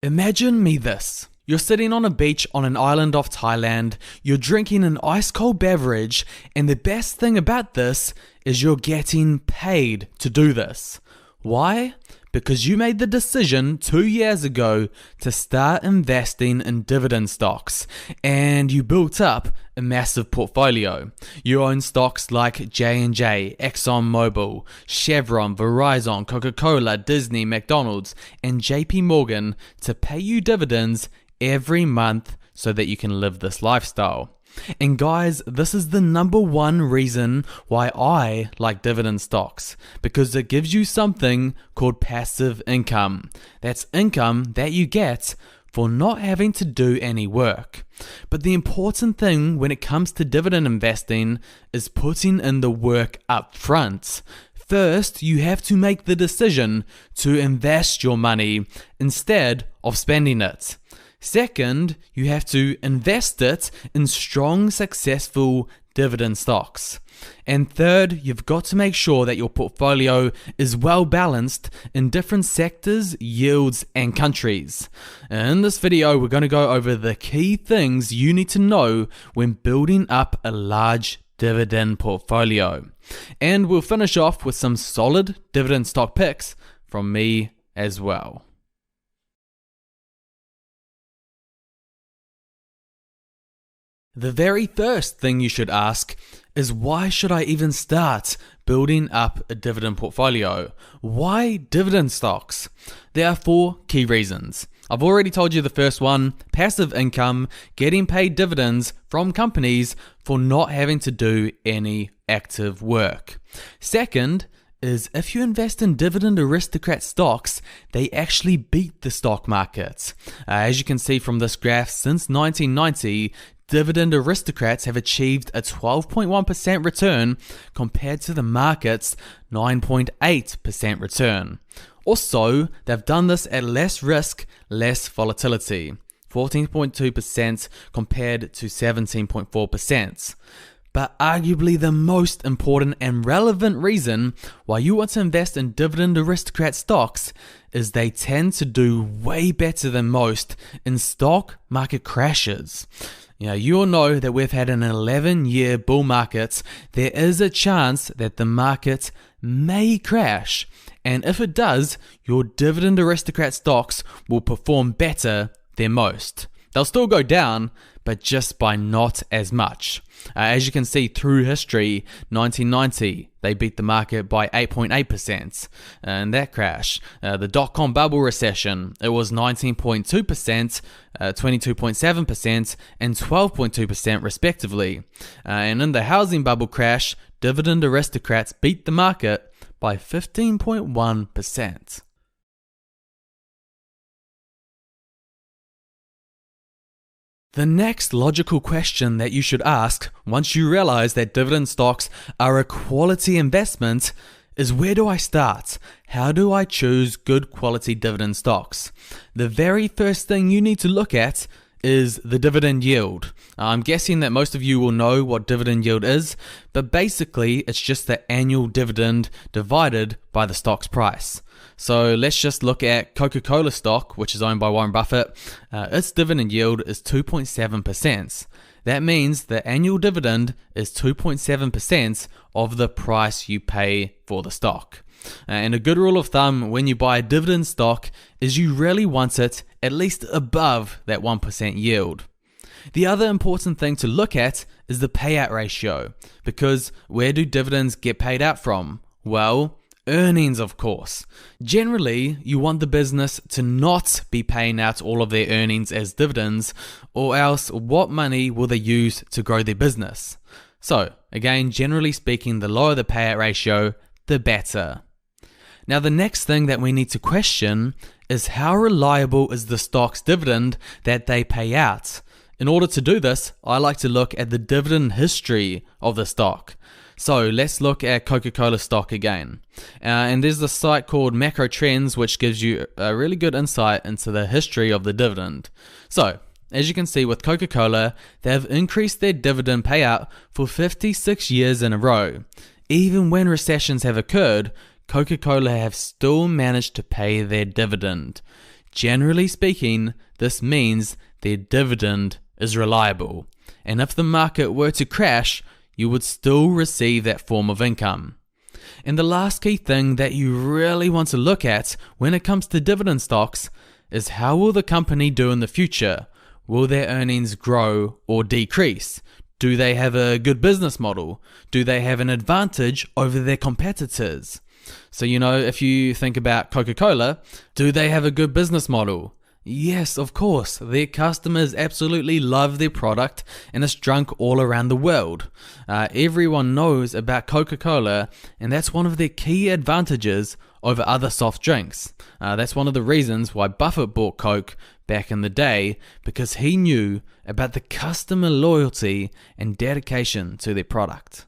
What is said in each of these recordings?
Imagine me this. You're sitting on a beach on an island off Thailand, you're drinking an ice cold beverage, and the best thing about this is you're getting paid to do this. Why? Because you made the decision 2 years ago to start investing in dividend stocks, and you built up a massive portfolio. You own stocks like J&J, ExxonMobil, Chevron, Verizon, Coca-Cola, Disney, McDonald's, and JP Morgan to pay you dividends every month so that you can live this lifestyle. And guys, this is the number one reason why I like dividend stocks, because it gives you something called passive income. That's income that you get for not having to do any work. But the important thing when it comes to dividend investing is putting in the work up front. First, you have to make the decision to invest your money instead of spending it. Second, you have to invest it in strong, successful dividend stocks. And third, you've got to make sure that your portfolio is well balanced in different sectors, yields, and countries. In this video, we're going to go over the key things you need to know when building up a large dividend portfolio. And we'll finish off with some solid dividend stock picks from me as well. The very first thing you should ask is, why should I even start building up a dividend portfolio? Why dividend stocks? There are 4 key reasons. I've already told you the first one, passive income, getting paid dividends from companies for not having to do any active work. Second is, if you invest in dividend aristocrat stocks, they actually beat the stock market. As you can see from this graph, since 1990, dividend aristocrats have achieved a 12.1% return compared to the market's 9.8% return. Also, they've done this at less risk, less volatility, 14.2% compared to 17.4%. But arguably the most important and relevant reason why you want to invest in dividend aristocrat stocks is they tend to do way better than most in stock market crashes. You all know that we've had an 11-year bull market. There is a chance that the market may crash. And if it does, your dividend aristocrat stocks will perform better than most. They'll still go down, but just by not as much. As you can see through history, 1990, they beat the market by 8.8%. And that crash, the dot-com bubble recession, it was 19.2%, 22.7%, and 12.2% respectively. And in the housing bubble crash, dividend aristocrats beat the market by 15.1%. The next logical question that you should ask once you realize that dividend stocks are a quality investment is, where do I start? How do I choose good quality dividend stocks? The very first thing you need to look at is the dividend yield. I'm guessing that most of you will know what dividend yield is, but basically it's just the annual dividend divided by the stock's price. So let's just look at Coca-Cola stock, which is owned by Warren Buffett. Its dividend yield is 2.7%. That means the annual dividend is 2.7% of the price you pay for the stock. And a good rule of thumb when you buy a dividend stock is you really want it at least above that 1% yield. The other important thing to look at is the payout ratio, because where do dividends get paid out from? Well, earnings, of course. Generally, you want the business to not be paying out all of their earnings as dividends, or else what money will they use to grow their business? So, again, generally speaking, the lower the payout ratio, the better. Now, the next thing that we need to question is, how reliable is the stock's dividend that they pay out? In order to do this, I like to look at the dividend history of the stock. So let's look at Coca-Cola stock again. And there's a site called Macro Trends, which gives you a really good insight into the history of the dividend. So, as you can see with Coca-Cola, they have increased their dividend payout for 56 years in a row. Even when recessions have occurred, Coca-Cola have still managed to pay their dividend. Generally speaking, this means their dividend is reliable, and if the market were to crash, you would still receive that form of income. And the last key thing that you really want to look at when it comes to dividend stocks is how will the company do in the future? Will their earnings grow or decrease? Do they have a good business model? Do they have an advantage over their competitors? So, if you think about Coca-Cola, do they have a good business model? Yes, of course. Their customers absolutely love their product and it's drunk all around the world. Everyone knows about Coca-Cola, and that's one of their key advantages over other soft drinks. That's one of the reasons why Buffett bought Coke back in the day, because he knew about the customer loyalty and dedication to their product.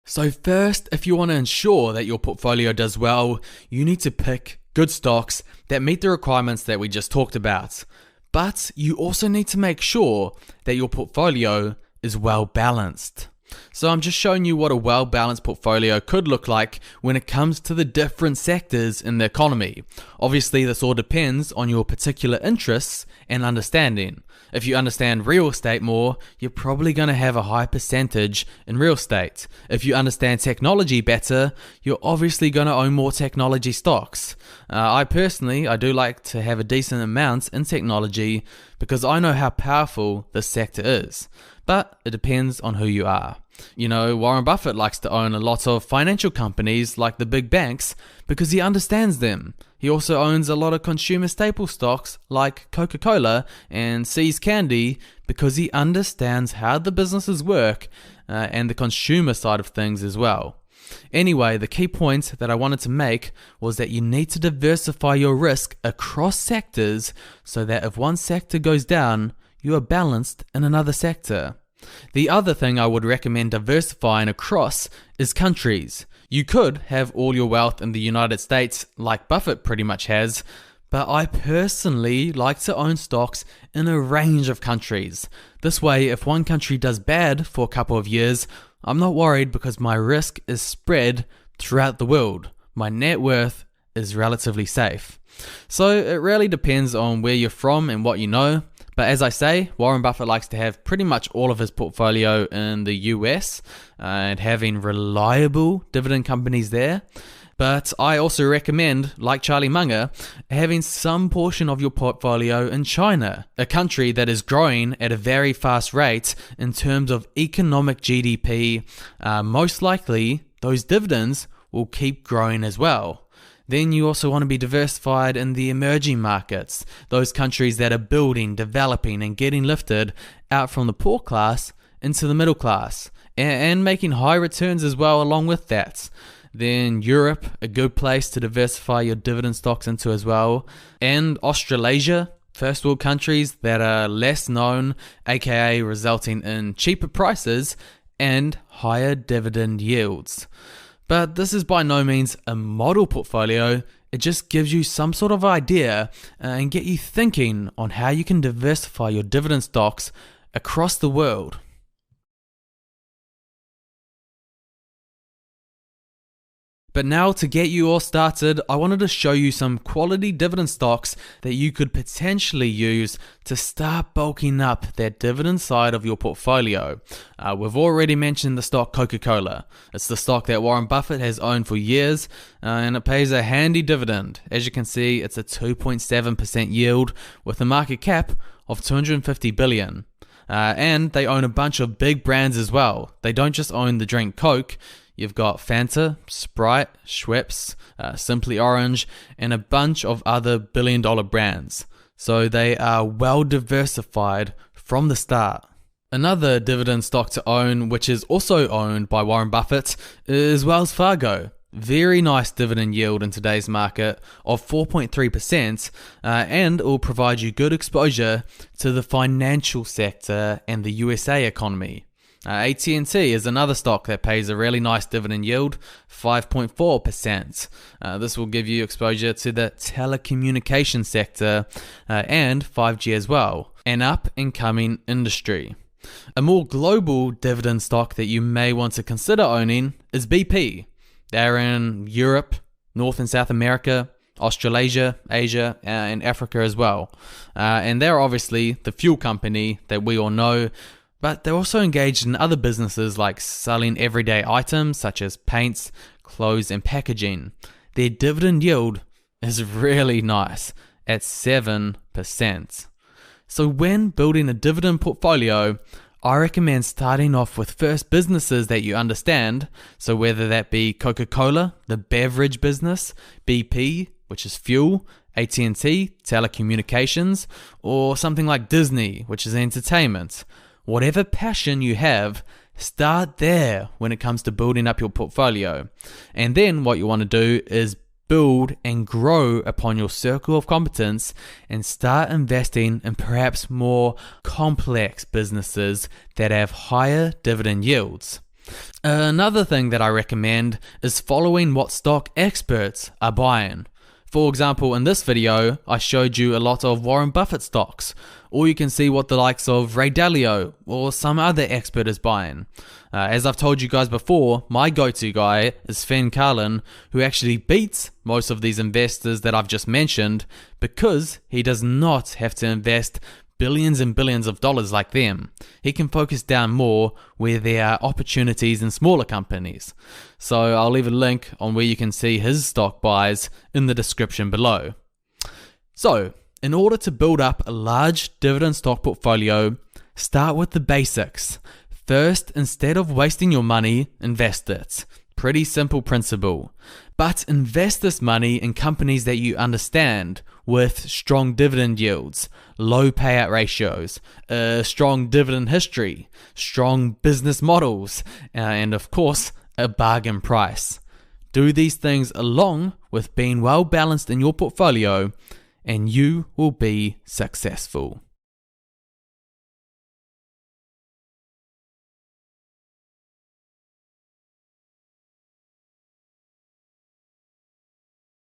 So first, if you want to ensure that your portfolio does well, you need to pick good stocks that meet the requirements that we just talked about. But you also need to make sure that your portfolio is well balanced. So I'm just showing you what a well-balanced portfolio could look like when it comes to the different sectors in the economy. Obviously, this all depends on your particular interests and understanding. If you understand real estate more, you're probably going to have a high percentage in real estate. If you understand technology better, you're obviously going to own more technology stocks. I do like to have a decent amount in technology because I know how powerful this sector is. But it depends on who you are. Warren Buffett likes to own a lot of financial companies like the big banks because he understands them. He also owns a lot of consumer staple stocks like Coca-Cola and See's Candy because he understands how the businesses work and the consumer side of things as well. Anyway, the key point that I wanted to make was that you need to diversify your risk across sectors so that if one sector goes down, you are balanced in another sector. The other thing I would recommend diversifying across is countries. You could have all your wealth in the United States like Buffett pretty much has, but I personally like to own stocks in a range of countries. This way, if one country does bad for a couple of years, I'm not worried because my risk is spread throughout the world. My net worth is relatively safe. So it really depends on where you're from and what you know. But as I say, Warren Buffett likes to have pretty much all of his portfolio in the US and having reliable dividend companies there. But I also recommend, like Charlie Munger, having some portion of your portfolio in China, a country that is growing at a very fast rate in terms of economic GDP. Most likely, those dividends will keep growing as well. Then you also want to be diversified in the emerging markets, those countries that are building, developing, and getting lifted out from the poor class into the middle class, and making high returns as well along with that. Then Europe, a good place to diversify your dividend stocks into as well. And Australasia, first world countries that are less known, aka resulting in cheaper prices and higher dividend yields. But this is by no means a model portfolio. It just gives you some sort of idea and get you thinking on how you can diversify your dividend stocks across the world. But now to get you all started, I wanted to show you some quality dividend stocks that you could potentially use to start bulking up that dividend side of your portfolio. We've already mentioned the stock Coca-Cola. It's the stock that Warren Buffett has owned for years, and it pays a handy dividend. As you can see, it's a 2.7% yield with a market cap of $250 billion. And they own a bunch of big brands as well. They don't just own the drink Coke. You've got Fanta, Sprite, Schweppes, Simply Orange, and a bunch of other billion-dollar brands. So they are well diversified from the start. Another dividend stock to own, which is also owned by Warren Buffett, is Wells Fargo. Very nice dividend yield in today's market of 4.3%, and it will provide you good exposure to the financial sector and the USA economy. AT&T is another stock that pays a really nice dividend yield, 5.4%. This will give you exposure to the telecommunication sector and 5G as well, an up-and-coming industry. A more global dividend stock that you may want to consider owning is BP. They're in Europe, North and South America, Australasia, Asia, and Africa as well. And they're obviously the fuel company that we all know, but they're also engaged in other businesses like selling everyday items such as paints, clothes, and packaging. Their dividend yield is really nice at 7%. So when building a dividend portfolio, I recommend starting off with first businesses that you understand. So whether that be Coca-Cola, the beverage business, BP, which is fuel, AT&T, telecommunications, or something like Disney, which is entertainment. Whatever passion you have, start there when it comes to building up your portfolio. And then what you want to do is build and grow upon your circle of competence and start investing in perhaps more complex businesses that have higher dividend yields. Another thing that I recommend is following what stock experts are buying. For example, in this video, I showed you a lot of Warren Buffett stocks, or you can see what the likes of Ray Dalio or some other expert is buying. As I've told you guys before, my go-to guy is Fen Carlin, who actually beats most of these investors that I've just mentioned because he does not have to invest billions and billions of dollars like them. He can focus down more where there are opportunities in smaller companies. So I'll leave a link on where you can see his stock buys in the description below. So, in order to build up a large dividend stock portfolio, start with the basics. First, instead of wasting your money, invest it. Pretty simple principle. But invest this money in companies that you understand with strong dividend yields, low payout ratios, a strong dividend history, strong business models, and of course, a bargain price. Do these things along with being well balanced in your portfolio, and you will be successful.